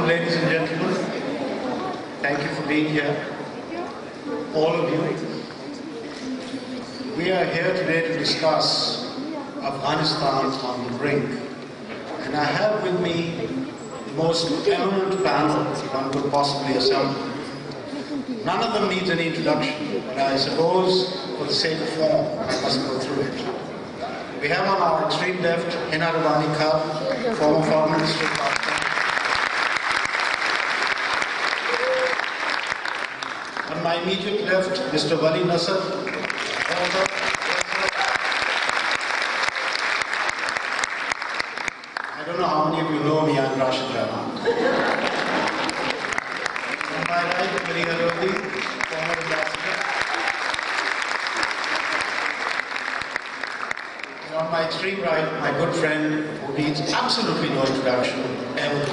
afternoon, ladies and gentlemen. Thank you for being here, all of you. We are here today to discuss Afghanistan on the brink. And I have with me the most eminent panel one could possibly assemble. None of them needs any introduction, but I suppose for the sake of form, I must go through it. We have on our extreme left, Hina Khar, former Foreign Minister of Pakistan. On my immediate left, Mr. Vali Nasr. I don't know how many of you know me, I'm Rashid. On my right, Maleeha Lodhi, former ambassador. And on my extreme right, my good friend, who needs absolutely no introduction, Ahmed.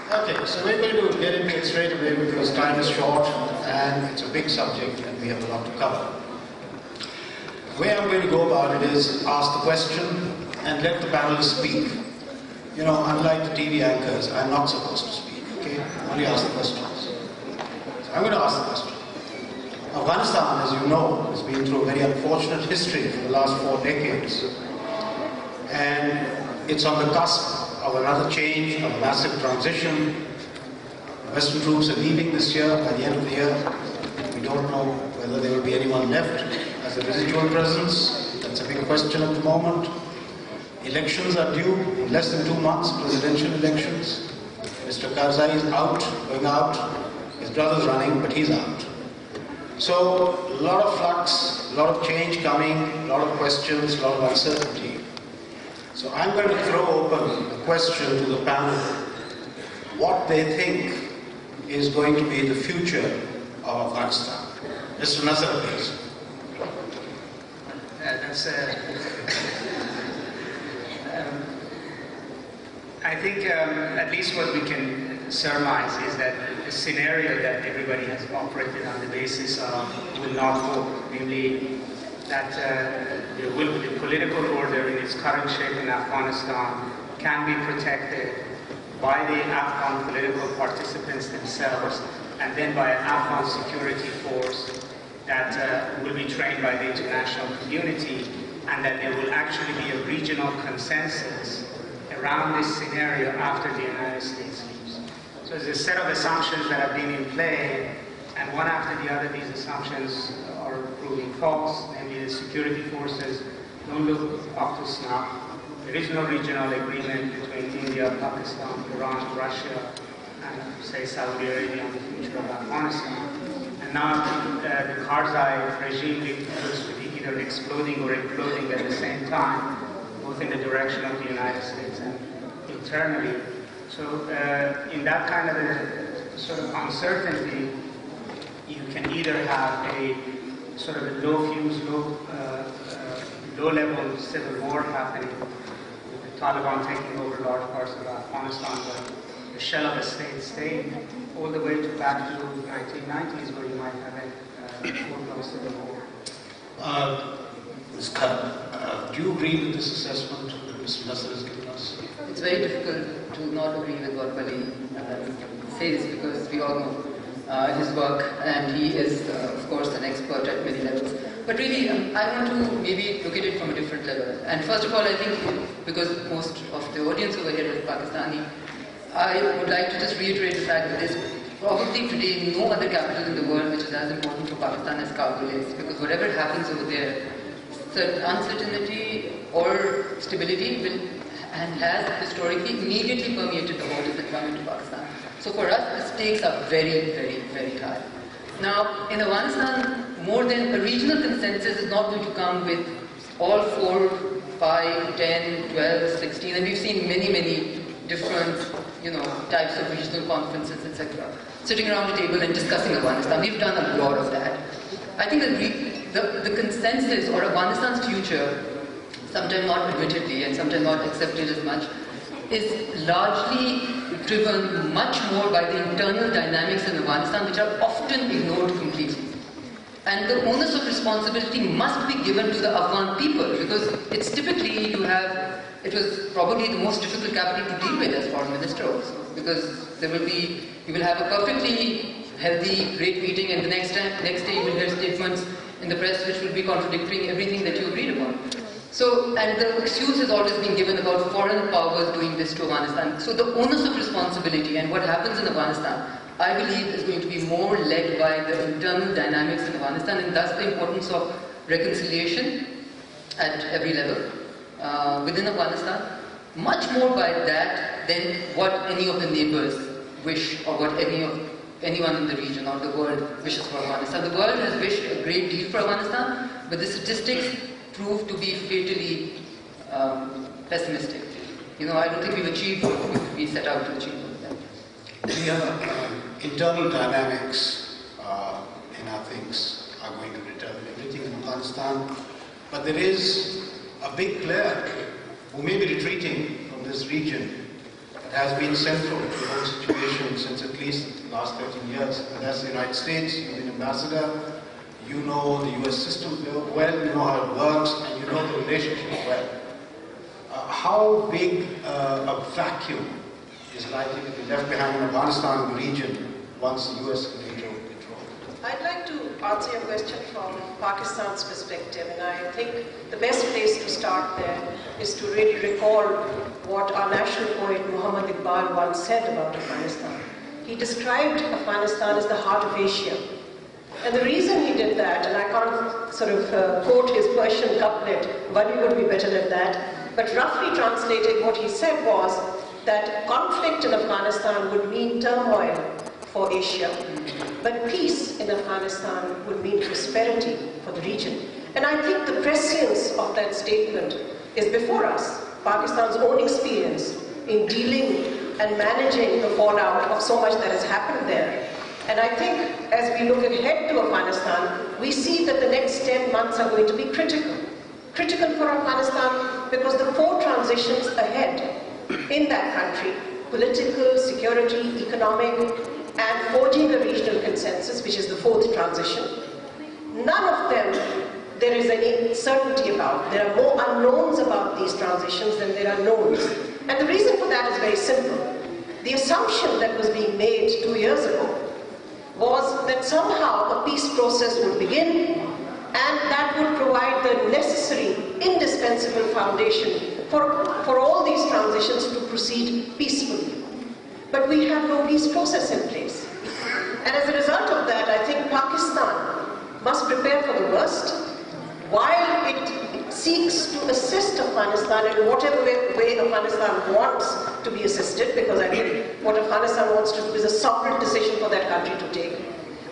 Okay, so we're going to get into it straight away because time is short and it's a big subject and we have a lot to cover. The way I'm going to go about it is ask the question and let the panelists speak. You know, unlike the TV anchors, I'm not supposed to speak, okay? Only ask the questions. So I'm going to ask the question. Afghanistan, as you know, has been through a very unfortunate history for the last 4 decades. And it's on the cusp of another change, of a massive transition. Western troops are leaving this year, by the end of the year. We don't know whether there will be anyone left as a residual presence. That's a big question at the moment. Elections are due in less than 2 months, presidential elections. Mr. Karzai is out, going out. His brother's running, but he's out. So, a lot of flux, a lot of change coming, a lot of questions, a lot of uncertainty. So I'm going to throw open a question to the panel, what they think is going to be the future of Afghanistan. Mr. Nasr, please. I think at least what we can surmise is that the scenario that everybody has operated on the basis of will not hold, namely that the political order in its current shape in Afghanistan can be protected by the Afghan political participants themselves and then by an Afghan security force that will be trained by the international community, and that there will actually be a regional consensus around this scenario after the United States leaves. So there's a set of assumptions that have been in play, and one after the other these assumptions are proving false. Namely, the security forces don't look up to snuff. There is no regional agreement between India, Pakistan, Iran, Russia, and say Saudi Arabia on the future of Afghanistan. And now the Karzai regime looks to be either exploding or imploding at the same time, both in the direction of the United States and internally. So in that kind of a sort of uncertainty, you can either have a sort of a low-fuse, low-level civil war happening, with the Taliban taking over large parts of Afghanistan, but the shell of a state, all the way back to the 1990s, where you might have a full-blown civil war. Ms. Khar, do you agree with this assessment that Mr. Nasr has given us? It's very difficult to not agree with what Vali says, because we all know his work, and he is, of course, an expert at many levels. But really, I want to maybe look at it from a different level. And first of all, I think, because most of the audience over here is Pakistani, I would like to just reiterate the fact that there's probably today no other capital in the world which is as important for Pakistan as Kabul is, because whatever happens over there, uncertainty or stability will and has historically immediately permeated the whole of the environment of Pakistan. So for us, the stakes are very, very, very high. Now, in Afghanistan, more than a regional consensus is not going to come with all 4, 5, 10, 12, 16, and we've seen many, many different, types of regional conferences, etc. Sitting around the table and discussing Afghanistan. We've done a lot of that. I think that the consensus or Afghanistan's future, sometimes not admittedly and sometimes not accepted as much, is largely driven much more by the internal dynamics in Afghanistan, which are often ignored completely. And the onus of responsibility must be given to the Afghan people, because it's typically it was probably the most difficult capital to deal with as foreign minister also, because you will have a perfectly healthy, great meeting, and the next day you will hear statements in the press which will be contradicting everything that you agreed upon. So, and the excuse has always been given about foreign powers doing this to Afghanistan. So the onus of responsibility and what happens in Afghanistan, I believe, is going to be more led by the internal dynamics in Afghanistan, and thus the importance of reconciliation at every level within Afghanistan, much more by that than what any of the neighbors wish, or what anyone in the region or the world wishes for Afghanistan. The world has wished a great deal for Afghanistan, but the statistics prove to be fatally pessimistic. I don't think we've achieved what we set out to achieve. Internal dynamics in our things are going to determine everything in Afghanistan, but there is a big player who may be retreating from this region that has been central to the whole situation since at least the last 13 years, and that's the United States. You've been ambassador, you know the US system well, you know how it works, and you know the relationship well. How big a vacuum is likely to be left behind in Afghanistan, the region, once the US can take control? I'd like to answer your question from Pakistan's perspective, and I think the best place to start there is to really recall what our national poet Muhammad Iqbal once said about Afghanistan. He described Afghanistan as the heart of Asia. And the reason he did that, and I can't sort of quote his Persian couplet, Vali would be better than that, but roughly translated, what he said was that conflict in Afghanistan would mean turmoil for Asia, but peace in Afghanistan would mean prosperity for the region. And I think the prescience of that statement is before us, Pakistan's own experience in dealing and managing the fallout of so much that has happened there. And I think as we look ahead to Afghanistan, we see that the next 10 months are going to be critical. Critical for Afghanistan because the 4 transitions ahead in that country, political, security, economic, and forging a regional consensus, which is the 4th transition, none of them there is any certainty about. There are more unknowns about these transitions than there are knowns. And the reason for that is very simple. The assumption that was being made 2 years ago was that somehow a peace process would begin, and that would provide the necessary, indispensable foundation for all these transitions to proceed peacefully. But we have no peace process in place. And as a result of that, I think Pakistan must prepare for the worst, while it seeks to assist Afghanistan in whatever way Afghanistan wants to be assisted, because I think what Afghanistan wants to do is a sovereign decision for that country to take.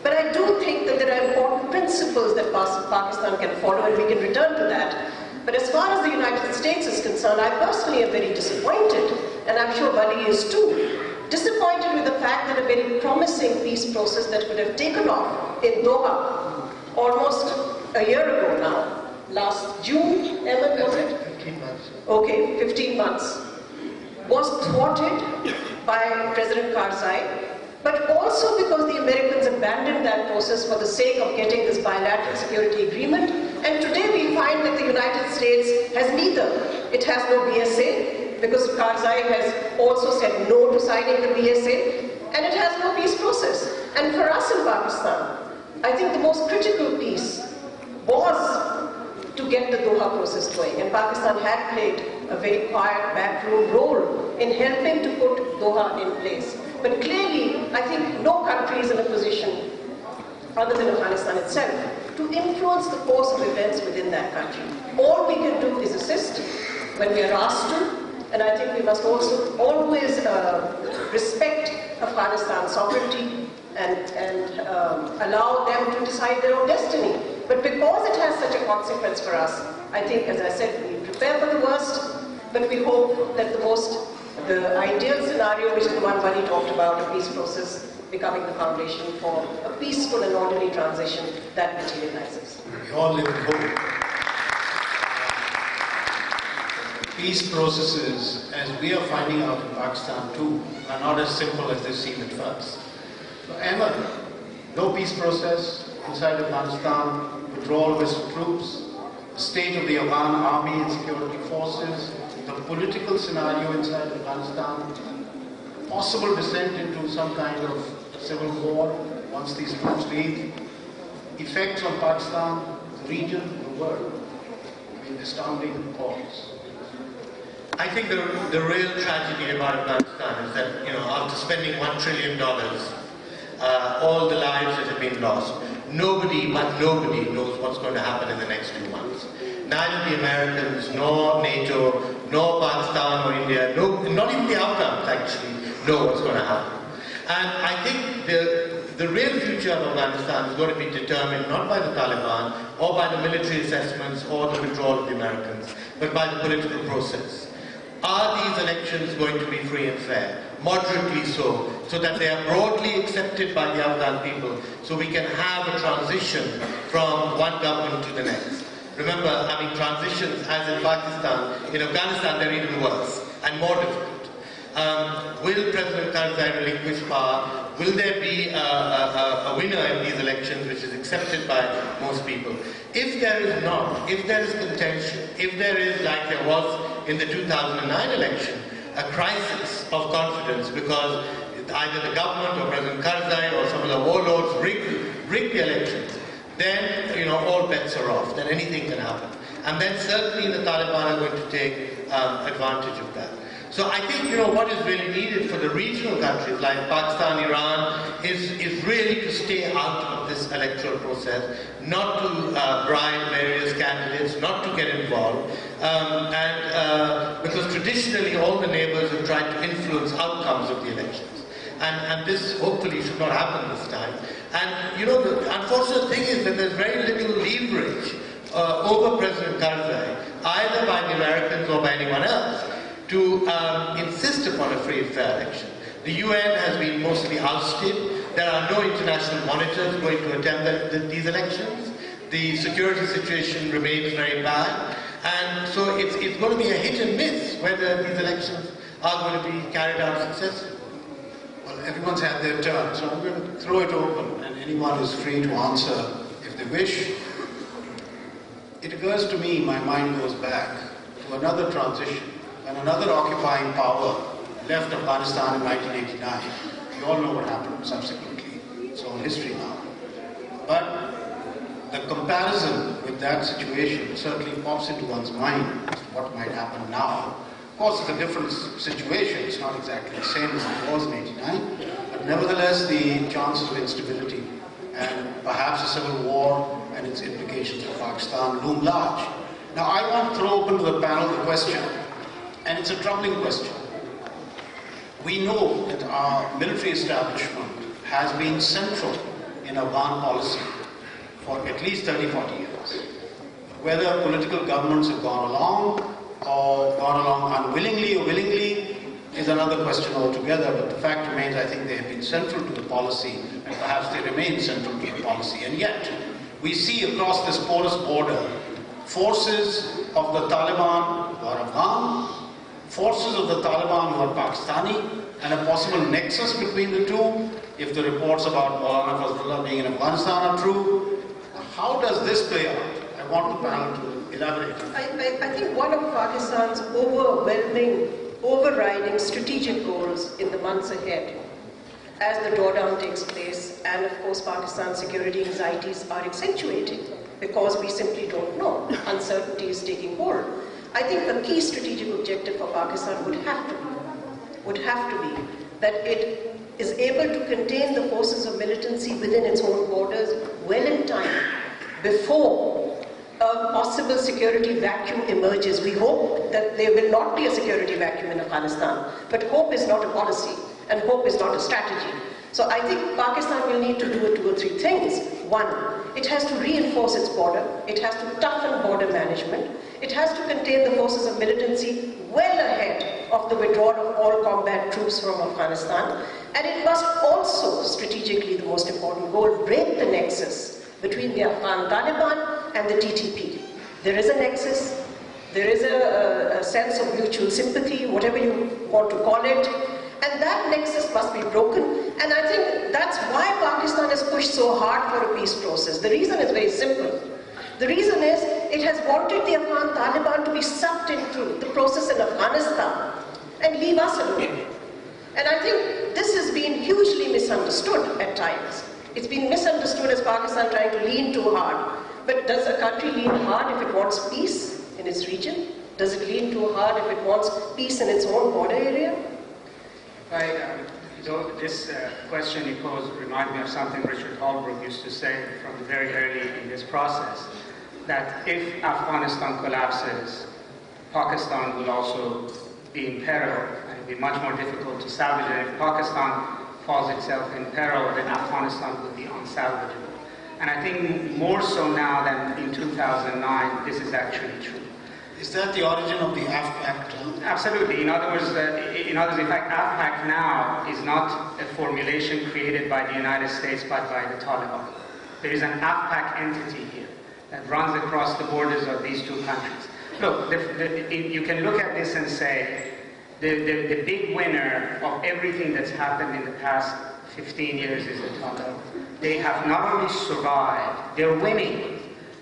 But I do think that there are important principles that Pakistan can follow, and we can return to that. But as far as the United States is concerned, I personally am very disappointed, and I'm sure Vali is too, disappointed with the fact that a very promising peace process that could have taken off in Doha almost a year ago now, last June, Ahmed, was it? 15 months. Okay, 15 months, was thwarted by President Karzai, but also because the Americans abandoned that process for the sake of getting this bilateral security agreement. And today we find that the United States has neither. It has no BSA, because Karzai has also said no to signing the BSA, and it has no peace process. And for us in Pakistan, I think the most critical piece was to get the Doha process going, and Pakistan had played a very quiet backroom role in helping to put Doha in place. But clearly, I think no country is in a position, other than Afghanistan itself, to influence the course of events within that country. All we can do is assist when we are asked to, and I think we must also always respect Afghanistan's sovereignty and allow them to decide their own destiny. But because it has such a consequence for us, I think, as I said, we prepare for the worst, but we hope that the ideal scenario, which is the one Vali talked about, a peace process becoming the foundation for a peaceful and orderly transition, that materializes. We all live in hope. Peace processes, as we are finding out in Pakistan too, are not as simple as they seem at first. So Ahmed, no peace process, inside Afghanistan, withdrawal of Western troops, the state of the Afghan army and security forces, the political scenario inside Afghanistan, possible descent into some kind of civil war once these troops leave, effects on Pakistan, the region, the world. I mean, astounding cause. I think the real tragedy about Afghanistan is that, after spending $1 trillion, all the lives that have been lost, nobody knows what's going to happen in the next 2 months. Neither the Americans, nor NATO, nor Pakistan, or India, not even the Afghans actually know what's going to happen. And I think the real future of Afghanistan is going to be determined not by the Taliban, or by the military assessments, or the withdrawal of the Americans, but by the political process. Are these elections going to be free and fair? Moderately so that they are broadly accepted by the Afghan people, so we can have a transition from one government to the next. Remember, having transitions, as in Pakistan, in Afghanistan they're even worse and more difficult. Will President Karzai relinquish power? Will there be a winner in these elections which is accepted by most people? If there is not, if there is contention, if there is, like there was in the 2009 election, a crisis of confidence because either the government or President Karzai or some of the warlords rigged the elections, then all bets are off, then anything can happen. And then certainly the Taliban are going to take advantage of that. So I think what is really needed for the regional countries like Pakistan, Iran, is really to stay out of this electoral process, not to bribe various candidates, not to get involved, because traditionally all the neighbors have tried to influence outcomes of the elections. And this hopefully should not happen this time. And the unfortunate thing is that there's very little leverage over President Karzai, either by the Americans or by anyone else, to insist upon a free and fair election. The UN has been mostly ousted. There are no international monitors going to attend these elections. The security situation remains very bad. And so it's going to be a hit and miss whether these elections are going to be carried out successfully. Well, everyone's had their turn, so I'm going to throw it open, and anyone is free to answer if they wish. It occurs to me, my mind goes back to another transition, when another occupying power left Afghanistan in 1989. We all know what happened subsequently. It's all history now. But the comparison with that situation certainly pops into one's mind as to what might happen now. Of course, it's a different situation. It's not exactly the same as it was in 89. But nevertheless, the chances of instability and perhaps a civil war and its implications for Pakistan loom large. Now, I want to throw open to the panel the question, and it's a troubling question. We know that our military establishment has been central in Afghan policy for at least 30-40 years. Whether political governments have gone along or gone along unwillingly or willingly is another question altogether, but the fact remains I think they have been central to the policy, and perhaps they remain central to the policy. And yet, we see across this porous border forces of the Taliban who are Afghan, forces of the Taliban who are Pakistani, and a possible nexus between the two, if the reports about Maulana Fazlullah being in Afghanistan are true. How does this play out? I want the panel to elaborate. I think one of Pakistan's overriding strategic goals in the months ahead, as the drawdown takes place, and of course Pakistan's security anxieties are accentuating because we simply don't know. Uncertainty is taking hold. I think the key strategic objective for Pakistan would have to be that it is able to contain the forces of militancy within its own borders well in time before a possible security vacuum emerges. We hope that there will not be a security vacuum in Afghanistan, but hope is not a policy and hope is not a strategy. So I think Pakistan will need to do 2 or 3 things. One, it has to reinforce its border, it has to toughen border management, it has to contain the forces of militancy well ahead of the withdrawal of all combat troops from Afghanistan, and it must also, strategically the most important goal, break the nexus between the Afghan Taliban and the TTP. There is a nexus, there is a sense of mutual sympathy, whatever you want to call it, and that nexus must be broken, And I think that's why Pakistan has pushed so hard for a peace process. The reason is very simple. The reason is it has wanted the Afghan Taliban to be sucked into the process in Afghanistan and leave us alone. And I think this has been hugely misunderstood at times. It's been misunderstood as Pakistan trying to lean too hard. But does a country lean hard if it wants peace in its region? Does it lean too hard if it wants peace in its own border area? So this question you posed reminds me of something Richard Holbrooke used to say from very early in this process, that if Afghanistan collapses, Pakistan will also be in peril, and it will be much more difficult to salvage it. If Pakistan falls itself in peril, then Afghanistan will be unsalvageable. And I think more so now than in 2009, this is actually true. Is that the origin of the AFPAC? Absolutely. In other words, in fact, AFPAC now is not a formulation created by the United States, but by the Taliban. There is an AFPAC entity here that runs across the borders of these two countries. Look, you can look at this and say, the big winner of everything that's happened in the past 15 years is the Taliban. They have not only survived, they're winning.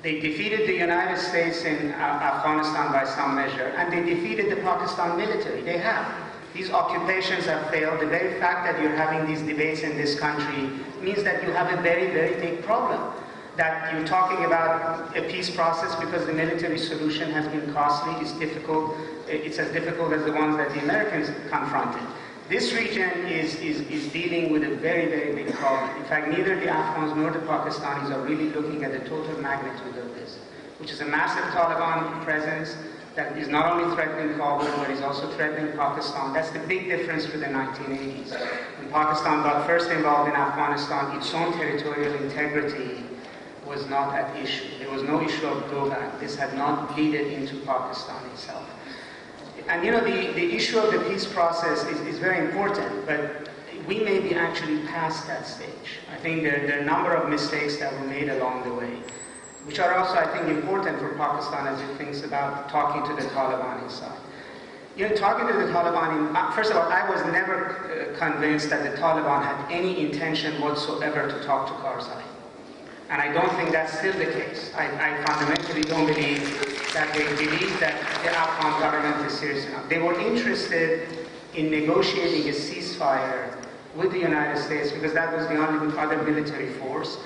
They defeated the United States in Afghanistan by some measure, and they defeated the Pakistan military. They have. These occupations have failed. The very fact that you're having these debates in this country means that you have a very, very big problem. That you're talking about a peace process because the military solution has been costly, it's difficult. It's as difficult as the ones that the Americans confronted. This region is dealing with a very, very big problem. In fact, neither the Afghans nor the Pakistanis are really looking at the total magnitude of this, which is a massive Taliban presence that is not only threatening Kabul, but is also threatening Pakistan. That's the big difference with the 1980s. When Pakistan got first involved in Afghanistan, its own territorial integrity was not at issue. There was no issue of blowback. This had not bleeded into Pakistan itself. And the issue of the peace process is very important, but we may be actually past that stage. I think there are a number of mistakes that were made along the way, which are also, I think, important for Pakistan as it thinks about talking to the Taliban inside. Talking to the Taliban, first of all, I was never convinced that the Taliban had any intention whatsoever to talk to Karzai. And I don't think that's still the case. I fundamentally don't believe that they believe that the Afghan government is serious enough. They were interested in negotiating a ceasefire with the United States because that was the only other military force.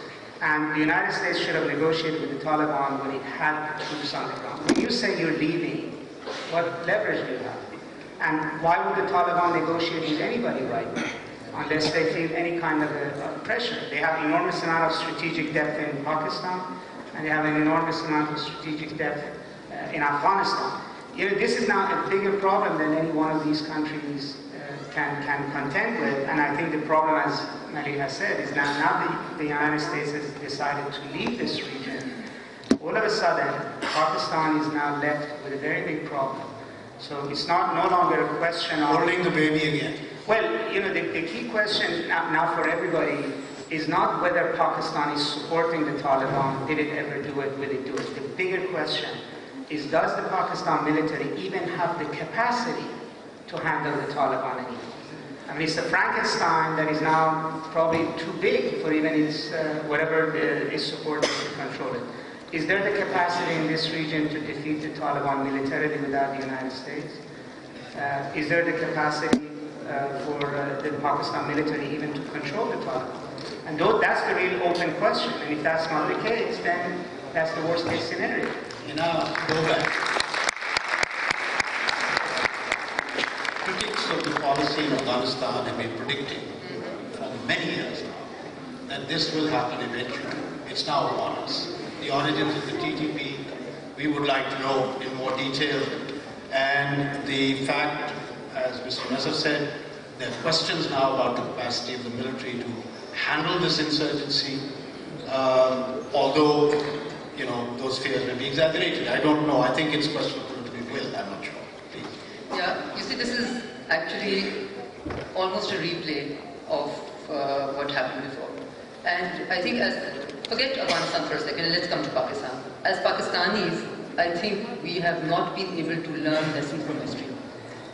And the United States should have negotiated with the Taliban when it had troops on the ground. When you say you're leaving, what leverage do you have? And why would the Taliban negotiate with anybody right now? Unless they feel any kind of pressure. They have enormous amount of strategic depth in Pakistan, and they have an enormous amount of strategic depth in Afghanistan. This is now a bigger problem than any one of these countries can contend with, and I think the problem, as Maleeha said, is that now the United States has decided to leave this region. All of a sudden, Pakistan is now left with a very big problem. So it's no longer a question of... Holding the baby again. Well, the key question now for everybody is not whether Pakistan is supporting the Taliban, did it ever do it, will it do it? The bigger question is, does the Pakistan military even have the capacity to handle the Taliban anymore? I mean, it's a Frankenstein that is now probably too big for even its, whatever is supporting to control it. Is there the capacity in this region to defeat the Taliban militarily without the United States? Is there the capacity for the Pakistan military even to control the Taliban? And that's the real open question. And if that's not the case, then that's the worst case scenario. Go back. Critics of the policy in Afghanistan have been predicting for many years now that this will happen eventually. It's now upon us. The origins of the TTP, we would like to know in more detail. And the fact, as Mr. Nasr said, there are questions now about the capacity of the military to handle this insurgency, although, those fears may be exaggerated. I don't know. I think it's questionable to be will. I'm not sure. Please. Yeah, you see, this is actually almost a replay of what happened before. And I think forget Afghanistan for a second, and let's come to Pakistan. As Pakistanis, I think we have not been able to learn lessons from history.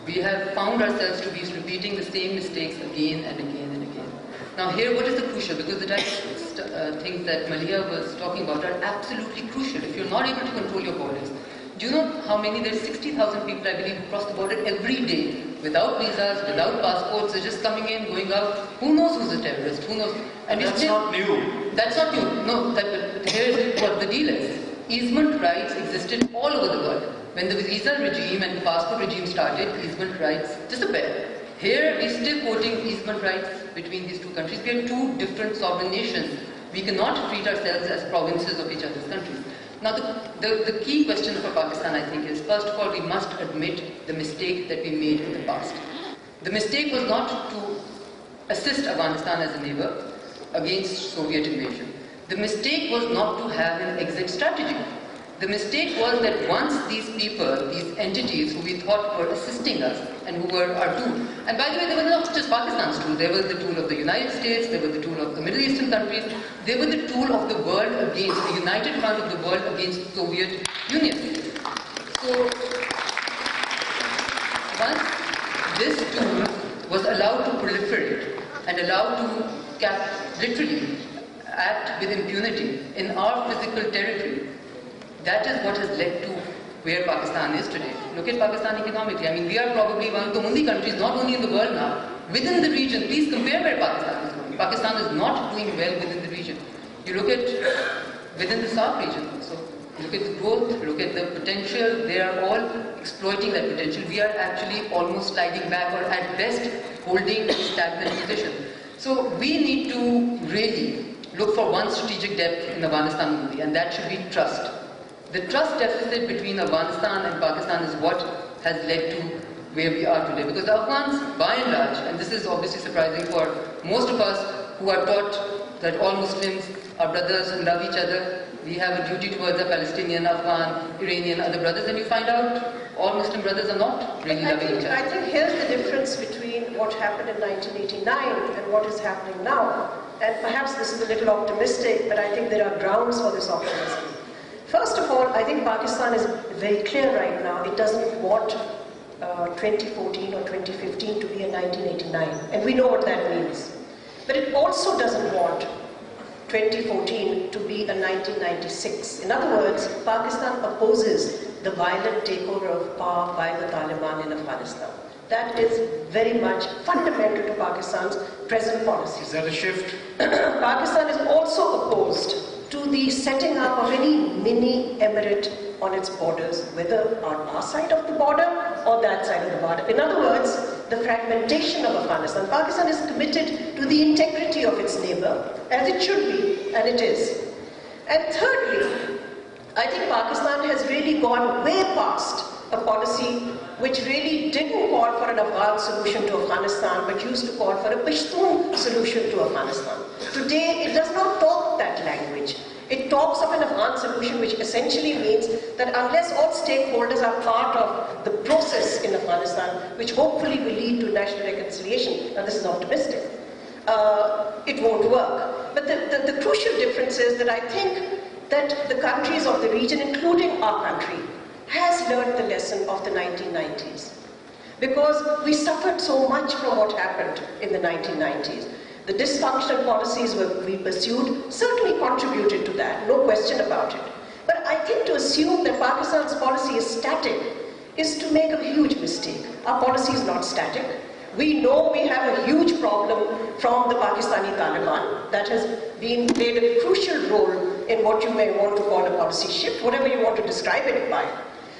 We have found ourselves to be repeating the same mistakes again and again and again. Now here, what is the crucial? Because the types of things that Maleeha was talking about are absolutely crucial. If you're not able to control your borders, do you know how many? There's 60,000 people, I believe, who cross the border every day without visas, without passports. They're just coming in, going out. Who knows who's a terrorist? Who knows? And that's not new. That's not new. No, here's what the deal is. Easement rights existed all over the world. When the visa regime and passport regime started, easement rights disappeared. Here, we're still quoting easement rights between these two countries. We are two different sovereign nations. We cannot treat ourselves as provinces of each other's countries. Now, the key question for Pakistan, I think, is, first of all, we must admit the mistake that we made in the past. The mistake was not to assist Afghanistan as a neighbor against Soviet invasion. The mistake was not to have an exit strategy. The mistake was that once these people, these entities who we thought were assisting us and who were our tool, and by the way, they were not just Pakistan's tool, they were the tool of the United States, they were the tool of the Middle Eastern countries, they were the tool of the world against, the united front of the world against the Soviet Union. So, once this tool was allowed to proliferate and allowed to literally act with impunity in our physical territory, that is what has led to where Pakistan is today. Look at Pakistan economically. I mean, we are probably one of the only countries, not only in the world now, within the region. Please compare where Pakistan is going. Pakistan is not doing well within the region. You look at within the South region also. Look at the growth, look at the potential. They are all exploiting that potential. We are actually almost sliding back, or at best holding a stagnant position. So we need to really look for one strategic depth in Afghanistan only, and that should be trust. The trust deficit between Afghanistan and Pakistan is what has led to where we are today. Because the Afghans, by and large, and this is obviously surprising for most of us who are taught that all Muslims are brothers and love each other, we have a duty towards the Palestinian, Afghan, Iranian, other brothers, and you find out all Muslim brothers are not really loving each other. I think here's the difference between what happened in 1989 and what is happening now. And perhaps this is a little optimistic, but I think there are grounds for this optimism. First of all, I think Pakistan is very clear right now. It doesn't want 2014 or 2015 to be a 1989. And we know what that means. But it also doesn't want 2014 to be a 1996. In other words, Pakistan opposes the violent takeover of power by the Taliban in Afghanistan. That is very much fundamental to Pakistan's present policy. Is that a shift? Pakistan is also opposed to the setting up of any mini emirate on its borders, whether on our side of the border or that side of the border. In other words, the fragmentation of Afghanistan. Pakistan is committed to the integrity of its neighbor, as it should be, and it is. And thirdly, I think Pakistan has really gone way past a policy which really didn't call for an Afghan solution to Afghanistan, but used to call for a Pashtun solution to Afghanistan. Today, it does not talk that language. It talks of an Afghan solution, which essentially means that unless all stakeholders are part of the process in Afghanistan, which hopefully will lead to national reconciliation, now this is optimistic, it won't work. But the crucial difference is that I think that the countries of the region, including our country, has learned the lesson of the 1990s. Because we suffered so much from what happened in the 1990s. The dysfunctional policies we pursued certainly contributed to that, no question about it. But I think to assume that Pakistan's policy is static is to make a huge mistake. Our policy is not static. We know we have a huge problem from the Pakistani Taliban that has played a crucial role in what you may want to call a policy shift, whatever you want to describe it by.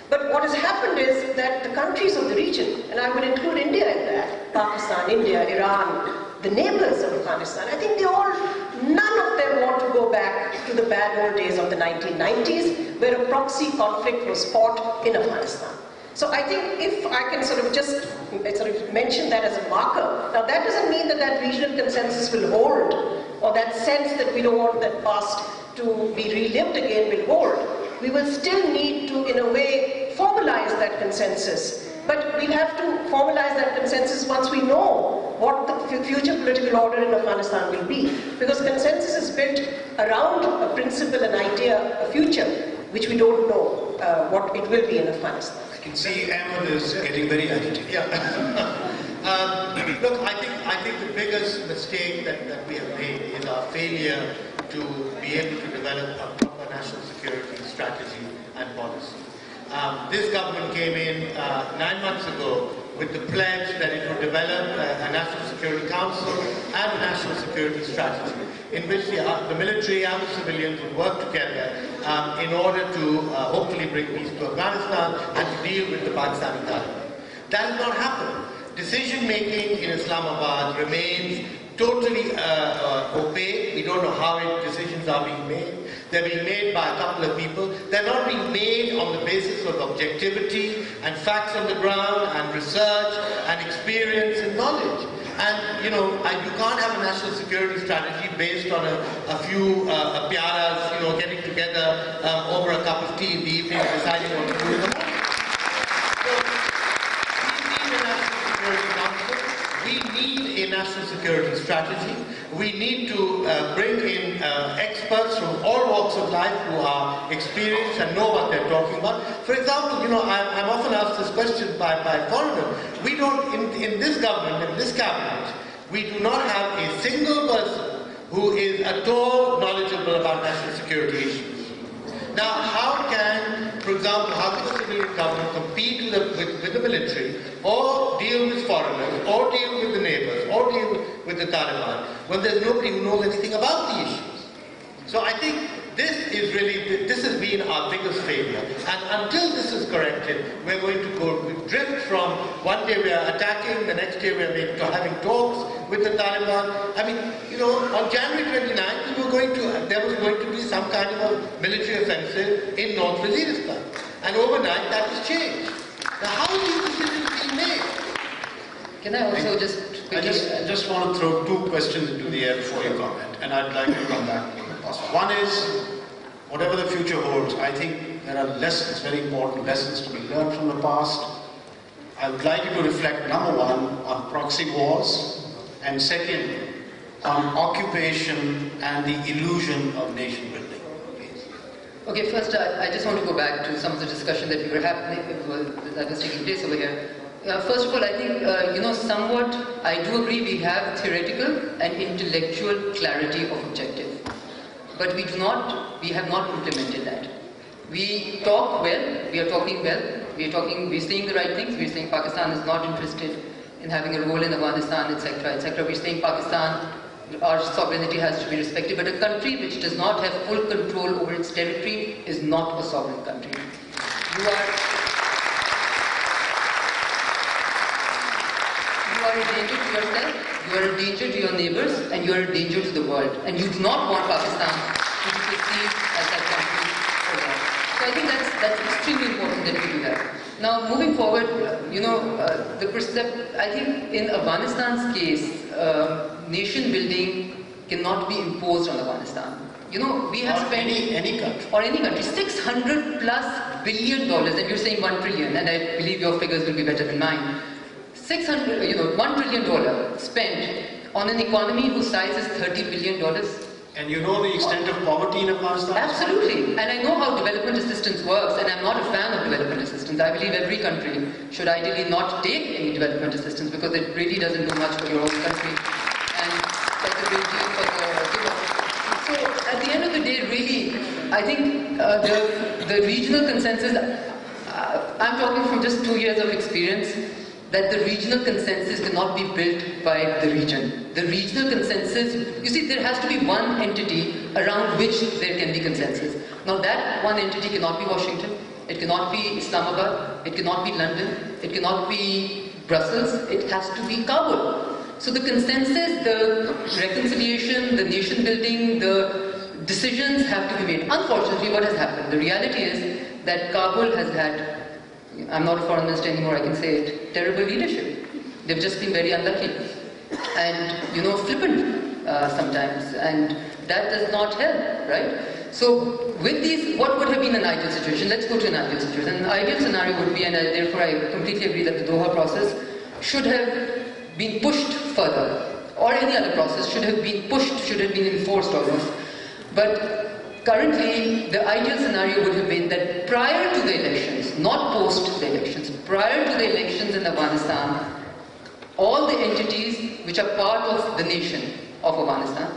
But what has happened is that the countries of the region, and I would include India in that, Pakistan, India, Iran, the neighbors of Afghanistan, I think none of them want to go back to the bad old days of the 1990s, where a proxy conflict was fought in Afghanistan. So I think if I can sort of mention that as a marker, now that doesn't mean that that regional consensus will hold, or that sense that we don't want that past to be relived again will hold. We will still need to, in a way, formalize that consensus. But we'll have to formalize that consensus once we know what the future political order in Afghanistan will be. Because consensus is built around a principle, an idea, a future, which we don't know what it will be in Afghanistan. I can see Ahmed is getting very agitated. Yeah. Look, I think the biggest mistake that we have made is our failure to be able to develop a proper national security strategy and policy. This government came in 9 months ago with the pledge that it would develop a National Security Council and a National Security Strategy in which the military and the civilians would work together in order to hopefully bring peace to Afghanistan and to deal with the Pakistani Taliban. That has not happened. Decision making in Islamabad remains totally opaque. We don't know how decisions are being made. They're being made by a couple of people. They're not being made on the basis of objectivity and facts on the ground and research and experience and knowledge. And, you can't have a national security strategy based on a few piaras, getting together over a cup of tea in the evening and deciding what to do in the morning. We need a national security strategy. We need to bring in experts from all walks of life who are experienced and know what they're talking about. For example, I'm often asked this question by foreigners. We don't, in this government, in this cabinet, we do not have a single person who is at all knowledgeable about national security issues. Now, how can, for example, how can the civilian government compete with the military, or deal with foreigners, or deal with the neighbors, or deal with the Taliban, when there's nobody who knows anything about the issues? So I think this has been our biggest failure. And until this is corrected, we're going to drift from one day we are attacking, the next day we are having talks with the Taliban. I mean, on January 29th, there was going to be some kind of a military offensive in North Waziristan. And overnight that has changed. Now how are these decisions being made? Can I also I just want to throw two questions into the air before you comment, and I'd like to come back. One is, whatever the future holds, I think there are lessons, very important lessons to be learned from the past. I would like you to reflect, number one, on proxy wars, and second, on occupation and the illusion of nation building. Please. Okay, first I just want to go back to some of the discussion that that was taking place over here. First of all, I think, somewhat, I do agree we have theoretical and intellectual clarity of objective. But we have not implemented that. We talk well, we are talking well, we're saying the right things, we're saying Pakistan is not interested in having a role in Afghanistan, etc., etc. We're saying Pakistan, our sovereignty has to be respected, but a country which does not have full control over its territory is not a sovereign country. You are a danger to yourself, you are a danger to your neighbors, and you are a danger to the world. And you do not want Pakistan to be perceived as that country or that. So I think that's extremely important that we do that. Now, moving forward, I think in Afghanistan's case, nation building cannot be imposed on Afghanistan. We have spent any country. Or any country, $600+ billion, and you're saying 1 trillion, and I believe your figures will be better than mine. $1 trillion spent on an economy whose size is $30 billion. And you know the extent of poverty in Afghanistan? Absolutely. And I know how development assistance works, and I'm not a fan of development assistance. I believe every country should ideally not take any development assistance because it really doesn't do much for your own country and does a great deal for the giver. So at the end of the day, really, I think the regional consensus, I'm talking from just 2 years of experience, that the regional consensus cannot be built by the region. The regional consensus, you see, there has to be one entity around which there can be consensus. Now that one entity cannot be Washington, it cannot be Islamabad, it cannot be London, it cannot be Brussels, it has to be Kabul. So the consensus, the reconciliation, the nation building, the decisions have to be made. Unfortunately, what has happened? The reality is that Kabul has had, I'm not a foreign minister anymore, I can say it, terrible leadership. They've just been very unlucky and, flippant sometimes, and that does not help, right? So with these, what would have been an ideal situation? Let's go to an ideal situation. An ideal scenario would be, and therefore I completely agree that the Doha process should have been pushed further, or any other process should have been pushed, should have been enforced almost. But currently, the ideal scenario would have been that prior to the elections, not post the elections, prior to the elections in Afghanistan, all the entities which are part of the nation of Afghanistan,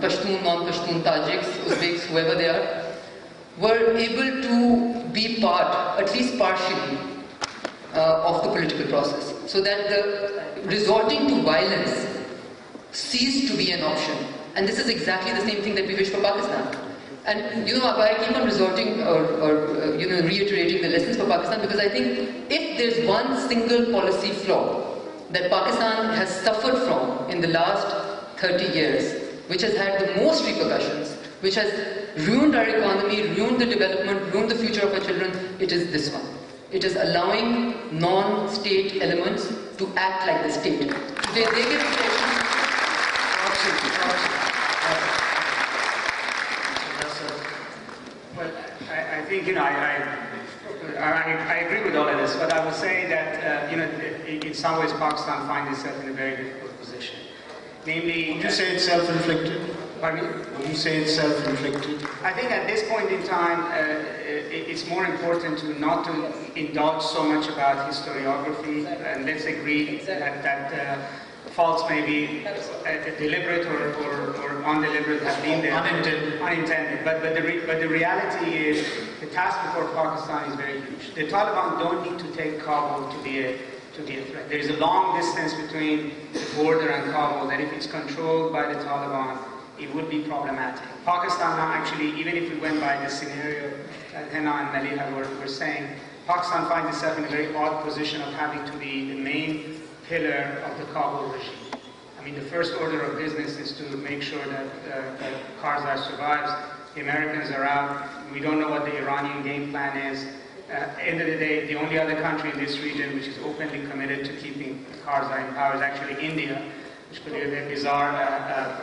Pashtun, non-Pashtun, Tajiks, Uzbeks, whoever they are, were able to be part, at least partially, of the political process, so that the resorting to violence ceased to be an option. And this is exactly the same thing that we wish for Pakistan. And I keep on resorting or reiterating the lessons for Pakistan, because I think if there's one single policy flaw that Pakistan has suffered from in the last 30 years, which has had the most repercussions, which has ruined our economy, ruined the development, ruined the future of our children, it is this one. It is allowing non-state elements to act like the state. They get protection. Well, I think, I agree with all of this, but I would say that, in some ways Pakistan finds itself in a very difficult position. Namely... Would you say it's self-inflicted? Pardon me? Would you say it's self-inflicted? I think at this point in time, it's more important to not to indulge so much about historiography, and let's agree that faults may be deliberate or undeliberate, have been there. Unintended. But the reality is, the task before Pakistan is very huge. The Taliban don't need to take Kabul to be a threat. There is a long distance between the border and Kabul that if it's controlled by the Taliban, it would be problematic. Pakistan now actually, even if we went by the scenario that Hina and Maleeha were saying, Pakistan finds itself in a very odd position of having to be the main pillar of the Kabul regime. I mean, the first order of business is to make sure that Khar survives. The Americans are out. We don't know what the Iranian game plan is. At the end of the day, the only other country in this region which is openly committed to keeping Karzai in power is actually India, which could be a bizarre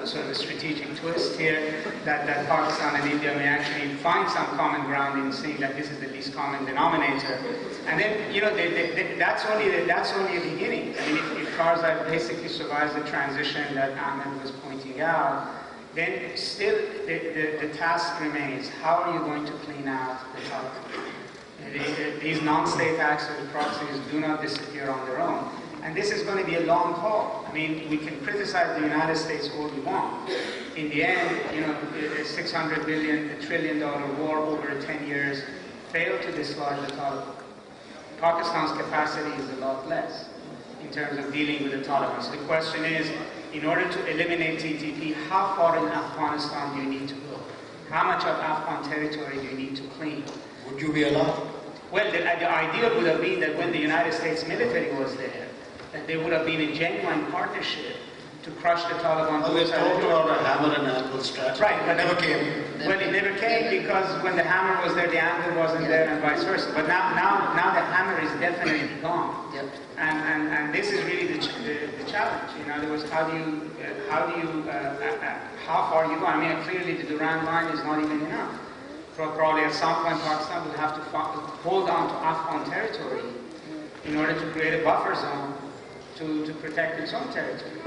sort of a strategic twist here, that Pakistan and India may actually find some common ground in saying that this is the least common denominator. And then, that's only a beginning. I mean, if Karzai basically survives the transition that Ahmed was pointing out, then still the task remains, how are you going to clean out the Taliban? These non-state acts of the proxies do not disappear on their own. And this is going to be a long haul. I mean, we can criticize the United States all we want. In the end, a $600 billion, $1 trillion war over 10 years failed to dislodge the Taliban. Pakistan's capacity is a lot less in terms of dealing with the Taliban. So the question is, in order to eliminate TTP, how far in Afghanistan do you need to go? How much of Afghan territory do you need to clean? Would you be allowed? Well, the ideal would have been that when the United States military was there, that there would have been a genuine partnership to crush the Taliban. Well, they talked about a hammer and anvil strategy. Right, but never came. Well, it never came because when the hammer was there, the anvil wasn't there, and vice versa. But now the hammer is definitely gone. Yep. And this is really the challenge. In other words, how far you go? I mean, clearly the Durand line is not even enough. Probably at some point Pakistan will have to hold on to Afghan territory in order to create a buffer zone to protect its own territory.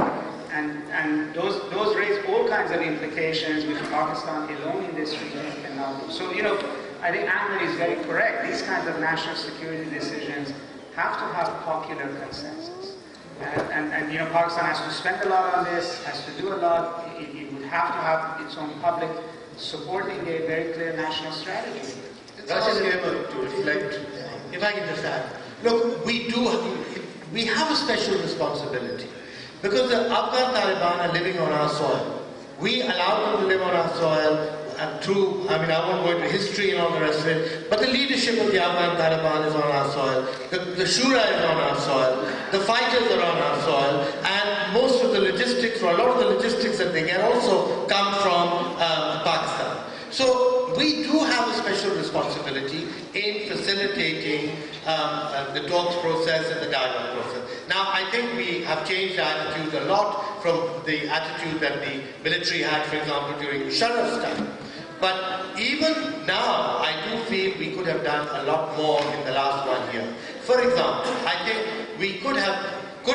And those raise all kinds of implications which Pakistan alone in this region cannot do. So, I think Ahmed is very correct. These kinds of national security decisions have to have popular consensus. And Pakistan has to spend a lot on this, has to do a lot. It would have to have its own public supporting a very clear national strategy. Rashed to reflect. If I can just add, look, we have a special responsibility because the Afghan Taliban are living on our soil. We allow them to live on our soil. And I won't go into history and all the rest of it, but the leadership of the Afghan Taliban is on our soil, the Shura is on our soil, the fighters are on our soil, and most of the logistics, or a lot of the logistics that they get also come from Pakistan. So we do have a special responsibility in facilitating the talks process and the dialogue process. Now, I think we have changed our attitude a lot from the attitude that the military had, for example, during Sharaf's time. But even now, I do feel we could have done a lot more in the last 1 year. For example, I think we could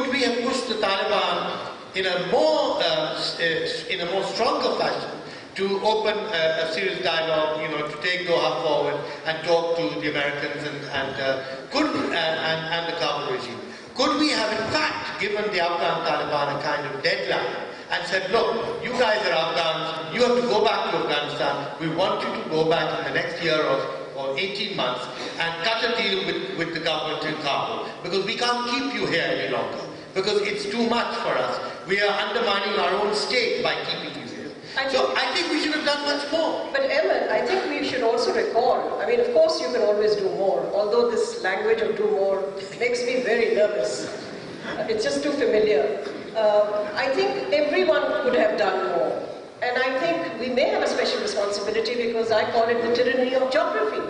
we have pushed the Taliban in a more stronger fashion to open a serious dialogue, to take Doha forward and talk to the Americans and the Kabul regime. Could we have in fact given the Afghan Taliban a kind of deadline and said, look, you guys are Afghans, you have to go back to Afghanistan, we want you to go back in the next year or 18 months and cut a deal with the government in Kabul, because we can't keep you here any longer, because it's too much for us. We are undermining our own state by keeping you here. I think we should have done much more. But Ahmed, I think we should also recall, I mean, of course you can always do more, although this language of do more makes me very nervous. It's just too familiar. I think everyone could have done more. And I think we may have a special responsibility, because I call it the tyranny of geography.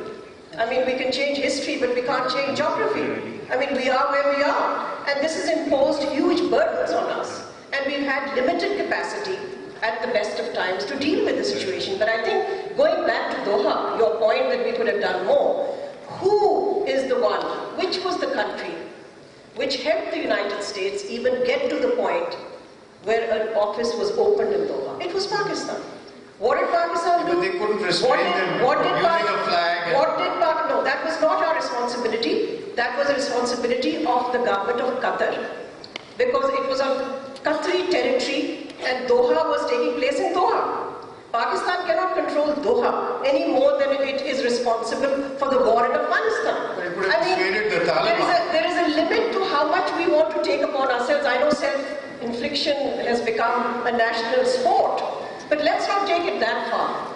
I mean, we can change history, but we can't change geography. I mean, we are where we are. And this has imposed huge burdens on us. And we've had limited capacity at the best of times to deal with the situation. But I think, going back to Doha, your point that we could have done more, who is the one, which was the country, which helped the United States even get to the point where an office was opened in Doha? It was Pakistan. What did Pakistan do? But they couldn't restrain them using a flag. No, that was not our responsibility. That was a responsibility of the government of Qatar, because it was on Qatari territory and Doha was taking place in Doha. Pakistan cannot control Doha any more than it is responsible for the war in Afghanistan. There is a limit to how much we want to take upon ourselves. I know self-infliction has become a national sport, but let's not take it that far.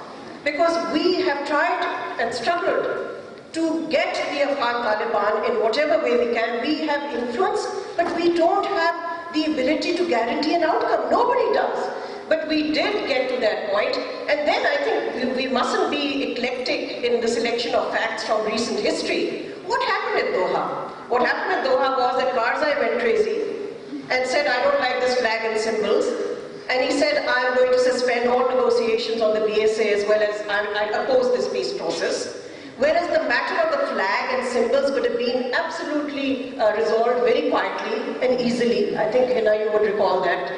Because we have tried and struggled to get the Afghan Taliban in whatever way we can. We have influence, but we don't have the ability to guarantee an outcome. Nobody does. But we did get to that point, and then I think we mustn't be eclectic in the selection of facts from recent history. What happened at Doha? What happened at Doha was that Karzai went crazy and said, I don't like this flag and symbols. And he said, I'm going to suspend all negotiations on the BSA, as well as I oppose this peace process. Whereas the matter of the flag and symbols could have been absolutely resolved very quietly and easily. I think, Hina, you would recall that.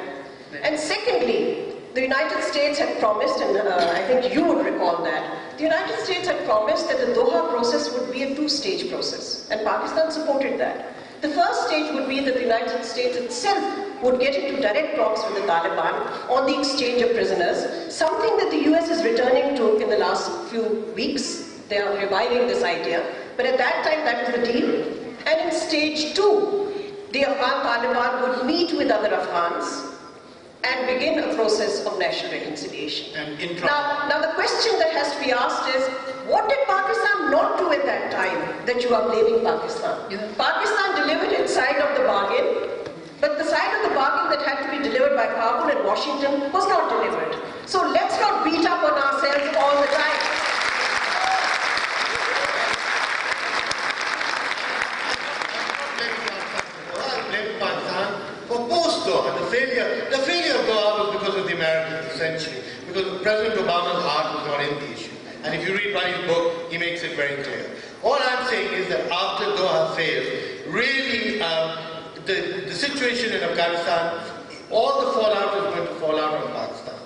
And secondly, the United States had promised, and I think you would recall that, the United States had promised that the Doha process would be a two-stage process, and Pakistan supported that. The first stage would be that the United States itself would get into direct talks with the Taliban on the exchange of prisoners, something that the US is returning to in the last few weeks. They are reviving this idea, but at that time that was the deal. And in stage 2, the Afghan Taliban would meet with other Afghans and begin a process of national reconciliation. Now the question that has to be asked is, what did Pakistan not do at that time that you are blaming Pakistan? Pakistan delivered its side of the bargain, but the side of the bargain that had to be delivered by Kabul and Washington was not delivered. So let's not beat up on ourselves all the time. The failure of Doha was because of the Americans, essentially, because President Obama's heart was not in the issue. And if you read Vali's book, he makes it very clear. All I'm saying is that after Doha failed, really the situation in Afghanistan, all the fallout is going to fall out on Pakistan.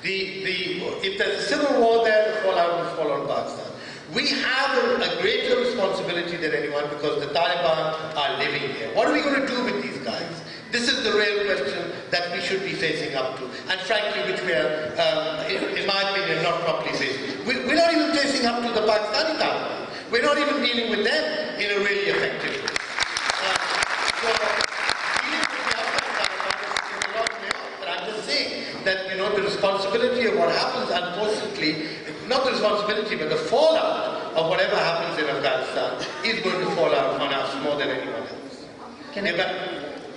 If there's a civil war there, the fallout will fall on Pakistan. We have a greater responsibility than anyone, because the Taliban are living here. What are we going to do with these guys? This is the real question that we should be facing up to, and frankly, which we are, in my opinion, not properly facing. We're not even facing up to the Pakistani Taliban. We're not even dealing with them in a really effective way. So, dealing with the Afghan Taliban is a long way off, but I'm just saying that, the responsibility of what happens, unfortunately, not the responsibility, but the fallout of whatever happens in Afghanistan is going to fall out on us more than anyone else. Can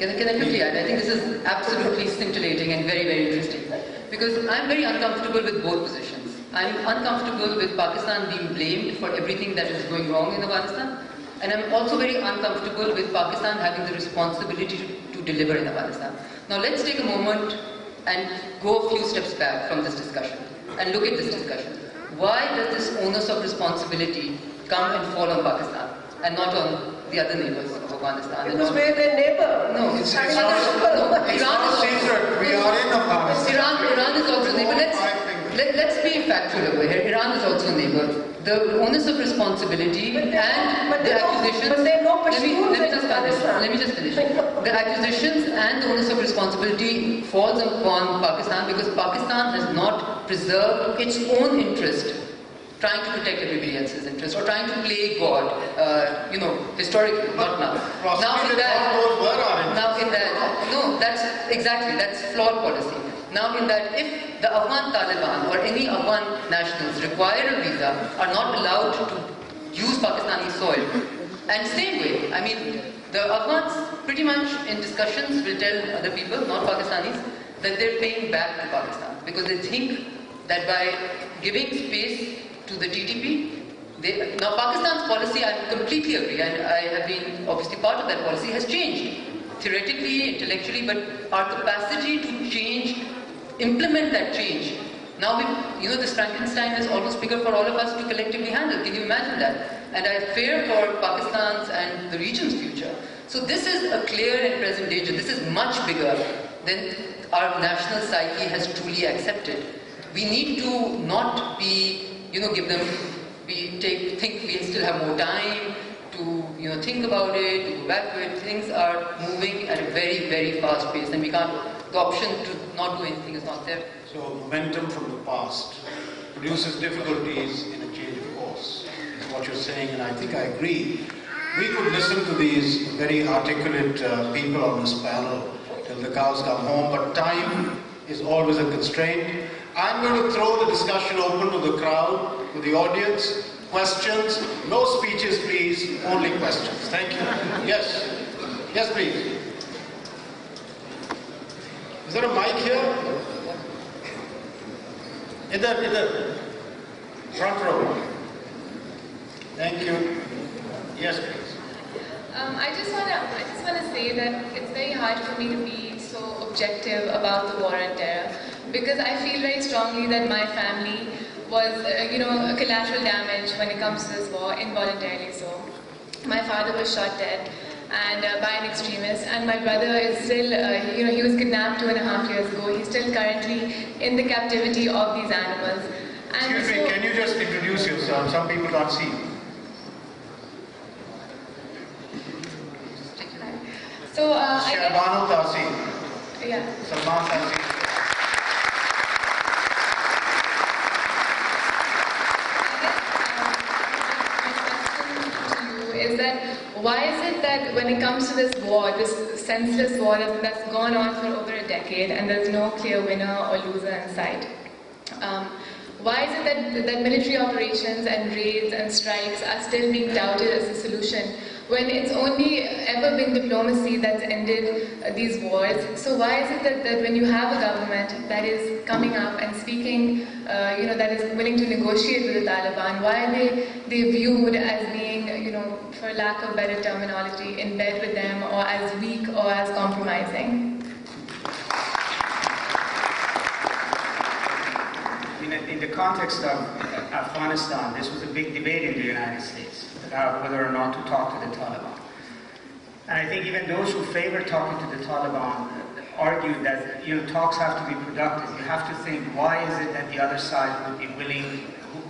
I quickly add? I think this is absolutely scintillating and very, very interesting. Because I'm very uncomfortable with both positions. I'm uncomfortable with Pakistan being blamed for everything that is going wrong in Afghanistan. And I'm also very uncomfortable with Pakistan having the responsibility to deliver in Afghanistan. Now let's take a moment and go a few steps back from this discussion and look at this discussion. Why does this onus of responsibility come and fall on Pakistan and not on the other neighbors of Afghanistan? Because we're their neighbor. No, it's not secret. We are in Afghanistan. Iran is also neighbor. let's be factual over here. Iran is also a neighbor. The onus of responsibility and the accusations. But there are no let me just finish. The accusations and the onus of responsibility falls upon Pakistan because Pakistan has not preserved its own interest, trying to protect everybody else's interest or trying to play God. Historically, not now. That's flawed policy. Now, in that, if the Afghan Taliban or any Afghan nationals require a visa, are not allowed to use Pakistani soil, and same way, I mean, the Afghans pretty much in discussions will tell other people, not Pakistanis, that they're paying back to Pakistan because they think that by giving space to the TTP, now Pakistan's policy, I completely agree, and I have been obviously part of that policy, has changed theoretically, intellectually, but our capacity to change, implement that change. Now, this Frankenstein is almost bigger for all of us to collectively handle. Can you imagine that? And I fear for Pakistan's and the region's future. So this is a clear and present danger. This is much bigger than our national psyche has truly accepted. We need to not be, think we still have more time to, think about it, to go back to it. Things are moving at a very, very fast pace, and we can't. The option to not do anything is not there. So momentum from the past produces difficulties in a change of course, is what you're saying, and I think I agree. We could listen to these very articulate people on this panel till the cows come home, but time is always a constraint. I'm going to throw the discussion open to the crowd, to the audience. Questions? No speeches, please. Only questions. Thank you. Yes. Yes, please. Is there a mic here? Idhar. Front row. Thank you. Yes, please. I just want to say that it's very hard for me to be so objective about the war on terror because I feel very strongly that my family was, collateral damage when it comes to this war, involuntarily so. My father was shot dead and by an extremist, and my brother is still, he was kidnapped 2.5 years ago. He's still currently in the captivity of these animals. And excuse me, can you just introduce yourself? Some people can't see. So, Shahbanu Tasi. Yeah. Salman Tasi. Is that why is it that when it comes to this war, this senseless war that's gone on for over a decade and there's no clear winner or loser in sight, why is it that military operations and raids and strikes are still being touted as a solution when it's only ever been diplomacy that's ended these wars? So why is it that when you have a government that is coming up and speaking, that is willing to negotiate with the Taliban, why are they viewed as being, for lack of better terminology, in bed with them or as weak or as compromising? In the context of Afghanistan, this was a big debate in the United States about whether or not to talk to the Taliban. And I think even those who favor talking to the Taliban argue that talks have to be productive. You have to think, why is it that the other side would be willing,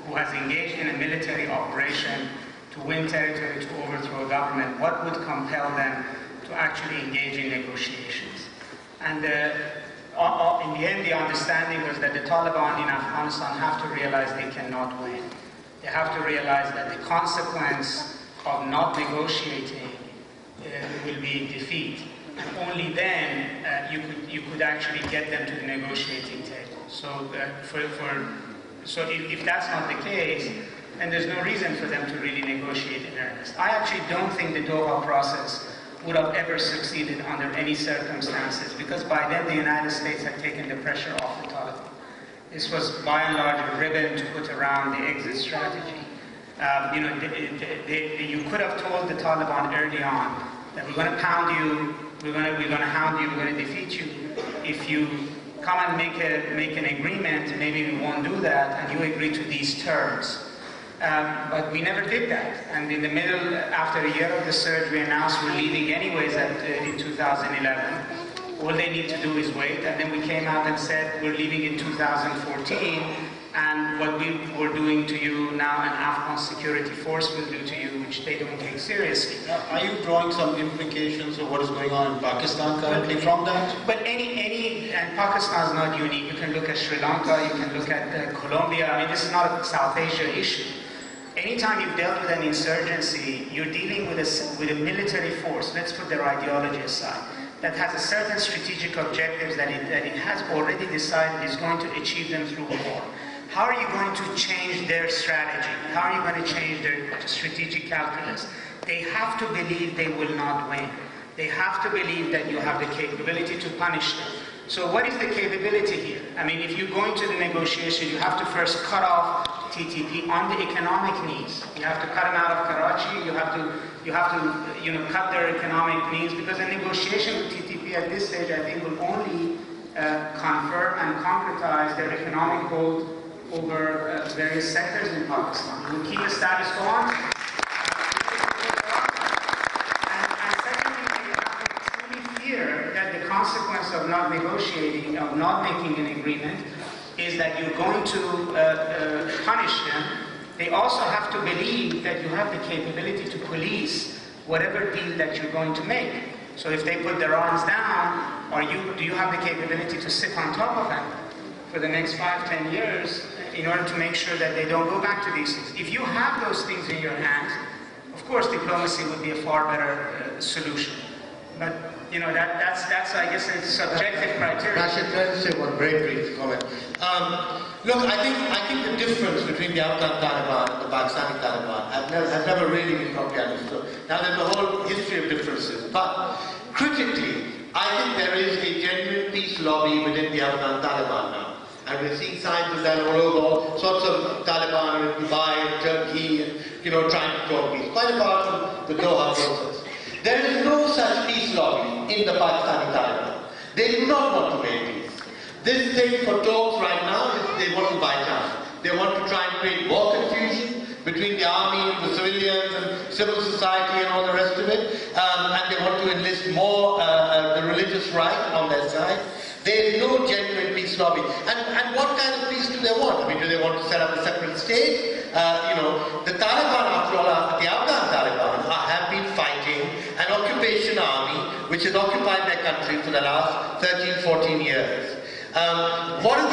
who has engaged in a military operation to win territory, to overthrow a government, what would compel them to actually engage in negotiations? And in the end, the understanding was that the Taliban in Afghanistan have to realize they cannot win. They have to realize that the consequence of not negotiating will be defeat. And only then you could actually get them to the negotiating table. So, if that's not the case, then there's no reason for them to really negotiate in earnest. I actually don't think the Doha process would have ever succeeded under any circumstances, because by then the United States had taken the pressure off the Taliban. This was by and large a ribbon to put around the exit strategy. You could have told the Taliban early on that we're going to pound you, we're going to hound you, we're going to defeat you. If you come and make an agreement, maybe we won't do that, and you agree to these terms. But we never did that. And in the middle, after a year of the surge, we announced we're leaving anyways in 2011. All they need to do is wait. And then we came out and said we're leaving in 2014. and what we were doing to you now an Afghan security force will do to you, which they don't take seriously. Now, are you drawing some implications of what is going on in Pakistan currently from that? But and Pakistan is not unique. You can look at Sri Lanka, you can look at Colombia. I mean, this is not a South Asia issue. Anytime you've dealt with an insurgency, you're dealing with a military force, let's put their ideology aside, that has a certain strategic objectives that it has already decided is going to achieve them through war. How are you going to change their strategy? How are you going to change their strategic calculus? They have to believe they will not win. They have to believe that you have the capability to punish them. So what is the capability here? I mean, if you go into the negotiation, you have to first cut off TTP on the economic needs. You have to cut them out of Karachi. You have to cut their economic needs, because a negotiation with TTP at this stage, I think, will only confirm and concretize their economic goals over various sectors in Pakistan. It will keep the status quo. That the consequence of not negotiating, of not making an agreement, is that you're going to punish them. They also have to believe that you have the capability to police whatever deal that you're going to make. So if they put their arms down, do you have the capability to sit on top of them for the next 5-10 years in order to make sure that they don't go back to these things? If you have those things in your hands, of course diplomacy would be a far better solution. But that's I guess a subjective criteria. Rashid, can I say one very brief comment? Look, I think the difference between the Afghan Taliban and the Pakistani Taliban has never really been properly understood. Now there's a whole history of differences, but critically, I think there is a genuine peace lobby within the Afghan Taliban now. And we're seeing signs of that all over. All sorts of Taliban in Dubai and Turkey, and trying to talk peace, quite apart from the Doha process. There is no such peace lobby in the Pakistani Taliban. They do not want to make peace. This thing for talks right now is they want to buy time. They want to try and create more confusion between the army and the civilians and civil society and all the rest of it. And they want to enlist more the religious right on their side. There is no genuine peace lobby. And what kind of peace do they want? I mean, do they want to set up a separate state? The Taliban, after all, the Afghan Taliban, have been fighting an occupation army which has occupied their country for the last 13, 14 years. What are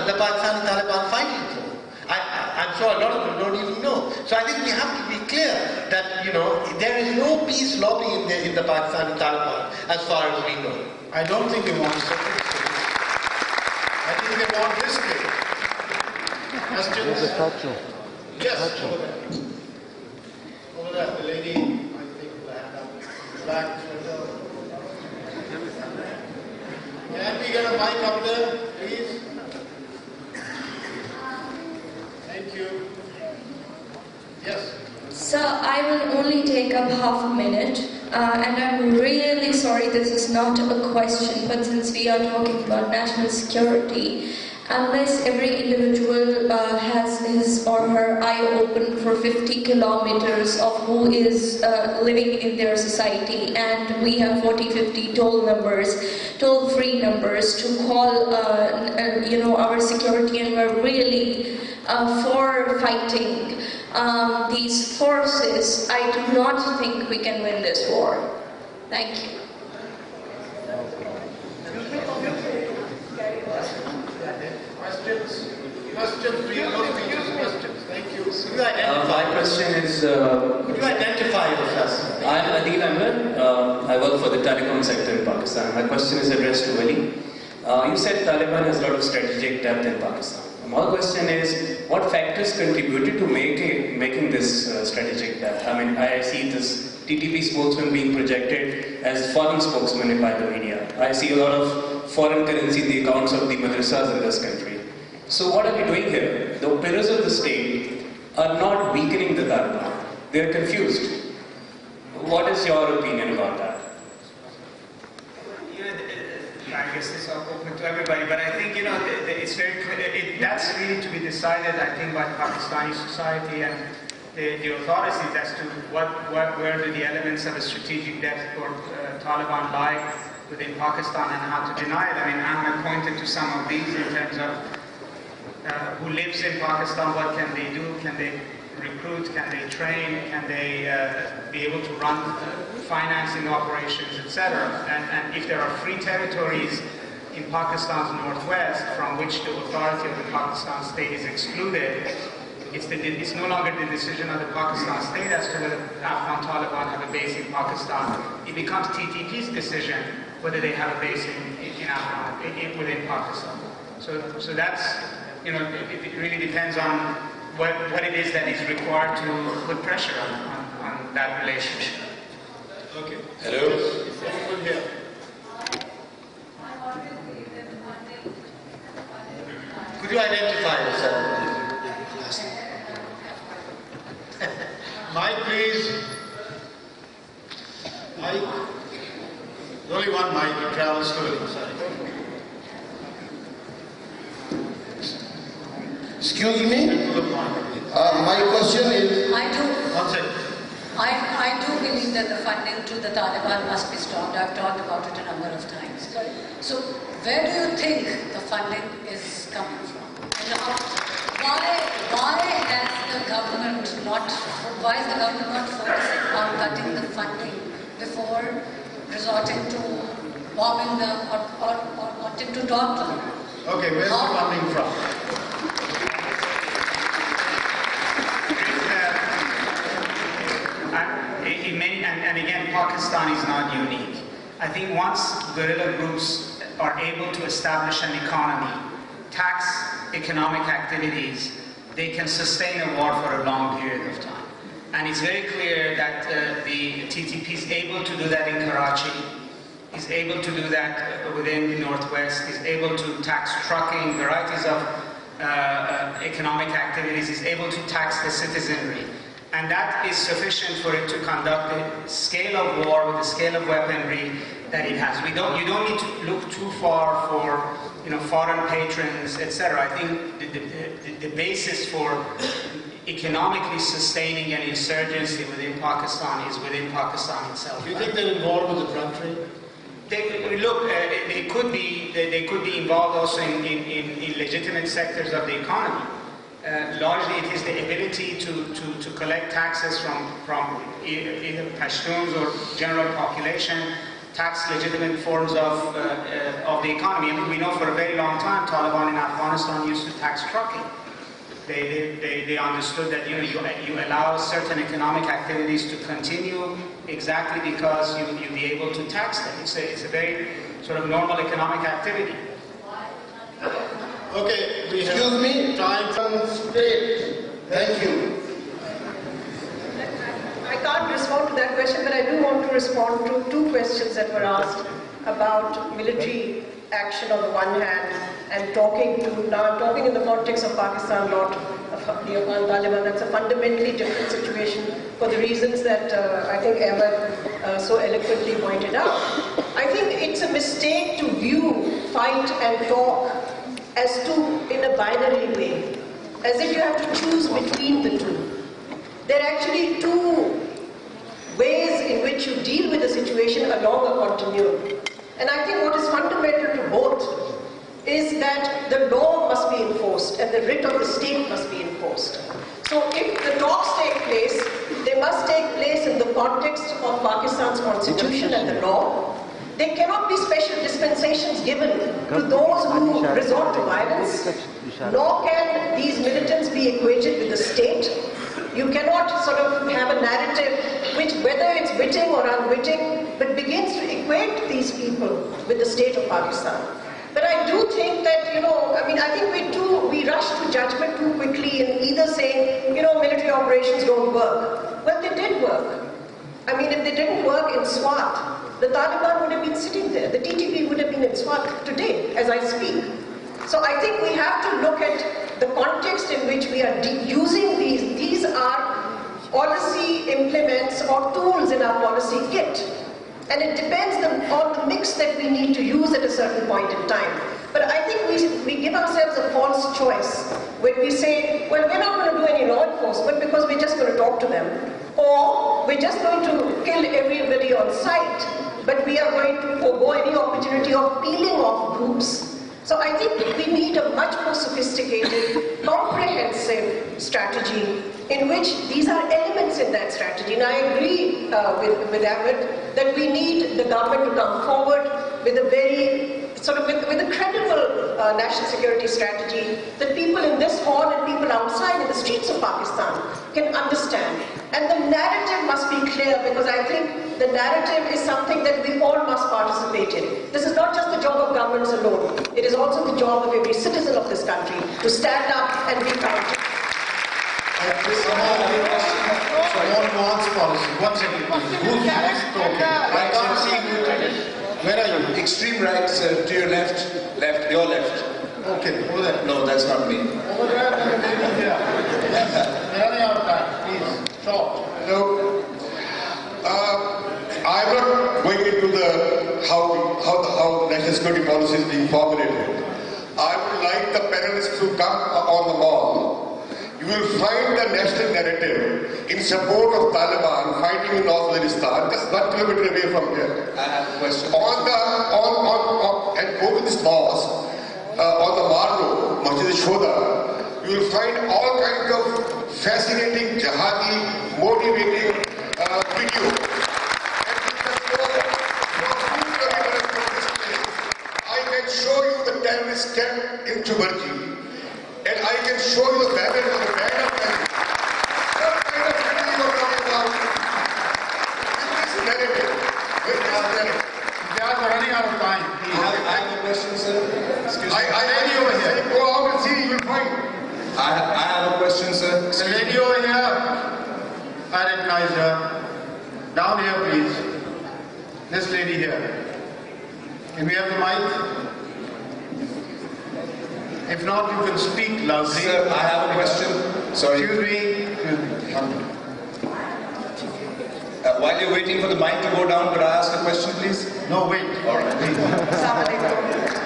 the Pakistani Taliban fighting for? I'm sure a lot of them don't even know. So I think we have to be clear that, there is no peace lobby in the Pakistani Taliban as far as we know. I don't think they want separate states. I think they want this state. Questions? Yes, over there. Over there, the lady, I think, with the hand up. Back. Can we get a mic up there, please? Thank you. Yes. Sir, I will only take up half a minute, and I'm really sorry this is not a question, but since we are talking about national security, unless every individual has his or her eye open for 50 kilometers of who is living in their society, and we have 40-50 toll-free numbers to call our security, and we're really for fighting these forces, I do not think we can win this war. Thank you. Questions? Do you know questions? Thank you. Could you My question is... Could you identify yourself? I'm Adil Ahmed. I work for the telecom sector in Pakistan. My question is addressed to Vali. You said Taliban has a lot of strategic depth in Pakistan. My question is, what factors contributed to making this strategic depth? I mean, I see this TTP spokesman being projected as foreign spokesman by the media. I see a lot of foreign currency in the accounts of the madrasas in this country. So what are we doing here? The pillars of the state are not weakening the Taliban. They are confused. What is your opinion about that? I guess it's open to everybody, but I think, it's very clear. That's really to be decided, I think, by Pakistani society and the authorities as to where do the elements of a strategic depth for Taliban lie within Pakistan and how to deny it. I mean, Ahmed pointed to some of these in terms of who lives in Pakistan, what can they do? Can they recruit? Can they train? Can they be able to run financing operations, etc.? And if there are free territories in Pakistan's northwest from which the authority of the Pakistan state is excluded, it's no longer the decision of the Pakistan state as to whether Afghan Taliban have a base in Pakistan. It becomes TTP's decision whether they have a base within Pakistan. So that's, you know, it really depends on what it is that is required to put pressure on that relationship. Okay. Hello. Anyone here? Could you identify yourself? Mike, please. Mike. There's only one mic, it travels slowly. Sorry. Excuse me? My question is... I do. One second. I do believe that the funding to the Taliban must be stopped. I've talked about it a number of times. So, where do you think the funding is coming from? And why is the government not focusing on cutting the funding before resorting to bombing them or wanting to talk to them? Okay, where's the funding from? And again, Pakistan is not unique. I think once guerrilla groups are able to establish an economy, tax economic activities, they can sustain a war for a long period of time. And it's very clear that the TTP is able to do that in Karachi, is able to do that within the Northwest, is able to tax trucking, varieties of economic activities, is able to tax the citizenry. And that is sufficient for it to conduct the scale of war with the scale of weaponry that it has. You don't need to look too far for, you know, foreign patrons, etc. I think the basis for economically sustaining an insurgency within Pakistan is within Pakistan itself. Do you think they're involved with the drug trade? They could be involved also in legitimate sectors of the economy. Largely, it is the ability to collect taxes from either Pashtuns or general population, tax legitimate forms of the economy. I mean, we know for a very long time Taliban in Afghanistan used to tax trucking. They understood that, you know, you allow certain economic activities to continue exactly because you'll be able to tax them. It's a very sort of normal economic activity. Okay, we have Excuse me? time from state. Thank you. I can't respond to that question, but I do want to respond to two questions that were asked about military action on the one hand and talking in the context of Pakistan, not of the Afghan Taliban. That's a fundamentally different situation for the reasons that I think Ahmed so eloquently pointed out. I think it's a mistake to view fight and talk as two in a binary way, as if you have to choose between the two. There are actually two ways in which you deal with a situation along a continuum. And I think what is fundamental to both is that the law must be enforced and the writ of the state must be enforced. So if the talks take place, they must take place in the context of Pakistan's constitution and the law. There cannot be special dispensations given to those who resort to violence, nor can these militants be equated with the state. You cannot sort of have a narrative which, whether it's witting or unwitting, but begins to equate these people with the state of Pakistan. But I do think that, you know, I mean, I think we rush to judgment too quickly in either saying, you know, military operations don't work. Well, they did work. I mean, if they didn't work in Swat, the Taliban would have been sitting there. The TTP would have been in Swat today, as I speak. So I think we have to look at the context in which we are using these. These are policy implements or tools in our policy kit. And it depends on the mix that we need to use at a certain point in time. But I think we give ourselves a false choice when we say, well, we're not going to do any law enforcement because we're just going to talk to them. Or we're just going to kill everybody on sight, but we are going to forego any opportunity of peeling off groups So I think we need a much more sophisticated, comprehensive strategy in which these are elements in that strategy. And I agree with Ahmed that we need the government to come forward with a very with a credible national security strategy that people in this hall and people outside in the streets of Pakistan can understand. And the narrative must be clear, because I think the narrative is something that we all must participate in. This is not just the job of governments alone. It is also the job of every citizen of this country to stand up and be counted. More nuanced policy. One second, please. Who's talking? I can't see who. Where are you? Extreme right, to your left. Left, your left. Okay, over there. No, that's not me. Over there, maybe here. We're running out of time. Please, short. No. I'm not going into the how national security policy is being formulated. I would like the panelists to come on the ball. You will find the national narrative in support of Taliban fighting in North Afghanistan, just 1 kilometer away from here. I have a question. And go to this mosque, on the Mar Road, Masjid Shoda, you will find all kinds of fascinating, jihadi, motivating videos. I can show you the terrorist camp in Chubarji. And I can show you the banner of the band of Mali. What kind of video you are talking about? With this narrative. We are running out of time. I have a question, sir. Excuse me. I over here. Go out and see, you will find. I have a question, sir. The lady over here. I recognize her. Down here, please. This lady here. Can we have the mic? If not, you can speak loudly. Sir, I have a question. Sorry. Excuse me. While you're waiting for the mic to go down, could I ask a question, please? No, wait. All right.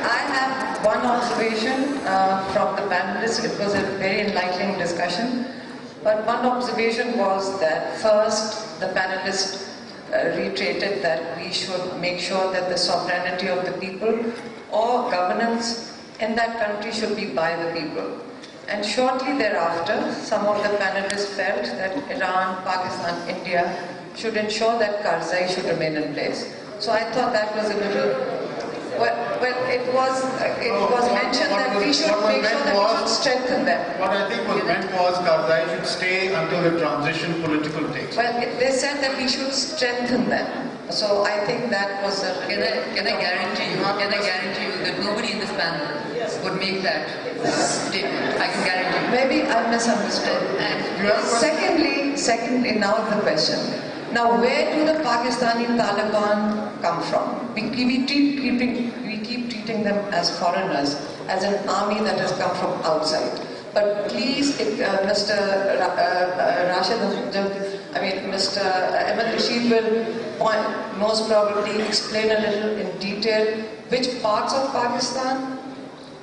I have one observation from the panelists. It was a very enlightening discussion. But one observation was that first, the panelists reiterated that we should make sure that the sovereignty of the people or governance in that country should be by the people. And shortly thereafter, some of the panelists felt that Iran, Pakistan, India should ensure that Karzai should remain in place. So I thought that was a little... it was mentioned that we should make sure that we should strengthen them. What I think was meant was Karzai should stay until the transition political takes. Well, they said that we should strengthen them. So I think that was a... Can I guarantee you that nobody in this panel would make that statement? I can guarantee you. Maybe I misunderstood. And secondly, now the question. Now, where do the Pakistani Taliban come from? We keep treating them as foreigners, as an army that has come from outside. But please, Mr. Ahmed Rashid will most probably explain a little in detail which parts of Pakistan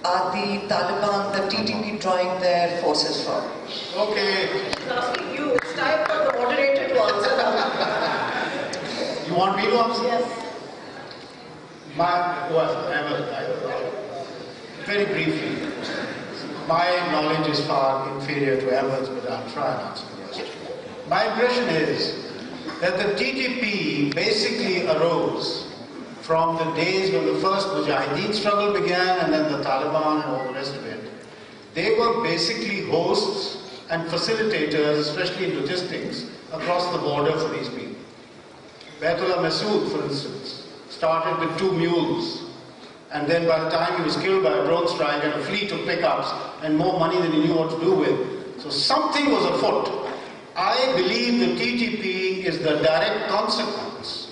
are the Taliban, the TTP drawing their forces from. Okay. He's asking you. It's time for the moderator to answer that. You want me to answer? Yes. Very briefly, my knowledge is far inferior to Ahmed's, but I'll try and answer the question. My impression is that the TTP basically arose from the days when the first Mujahideen struggle began and then the Taliban and all the rest of it. They were basically hosts and facilitators, especially in logistics, across the border for these people. Baitullah Masood, for instance, started with 2 mules, and then by the time he was killed by a drone strike and a fleet of pickups and more money than he knew what to do with. So something was afoot. I believe the TTP is the direct consequence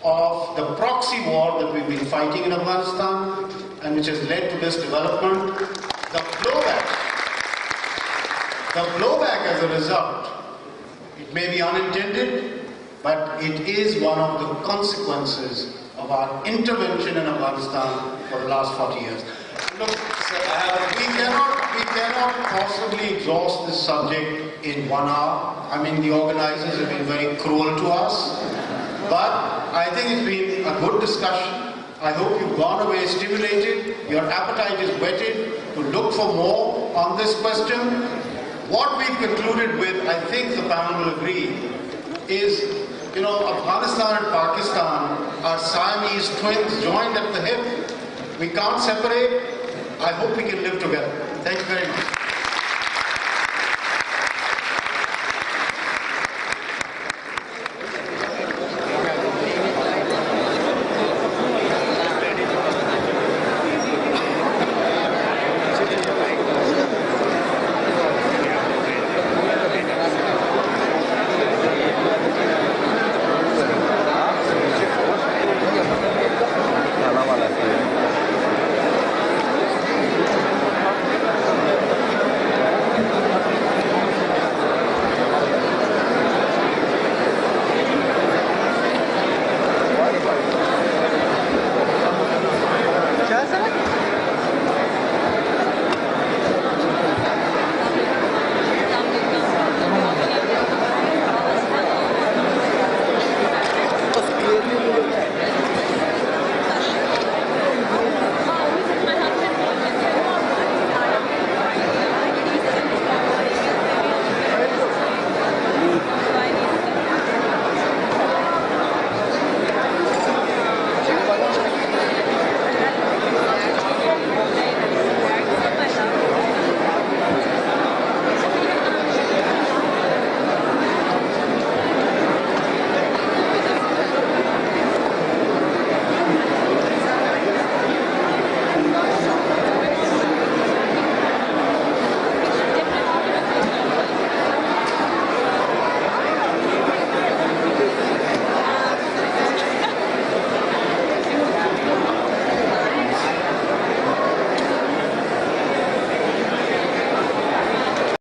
of the proxy war that we've been fighting in Afghanistan and which has led to this development. The blowback as a result, it may be unintended, but it is one of the consequences of our intervention in Afghanistan for the last 40 years. Look, we cannot possibly exhaust this subject in 1 hour. I mean, the organizers have been very cruel to us, but I think it's been a good discussion. I hope you've gone away stimulated, your appetite is whetted to look for more on this question. What we've concluded with, I think the panel will agree, is, Afghanistan and Pakistan are Siamese twins joined at the hip. We can't separate. I hope we can live together. Thank you very much.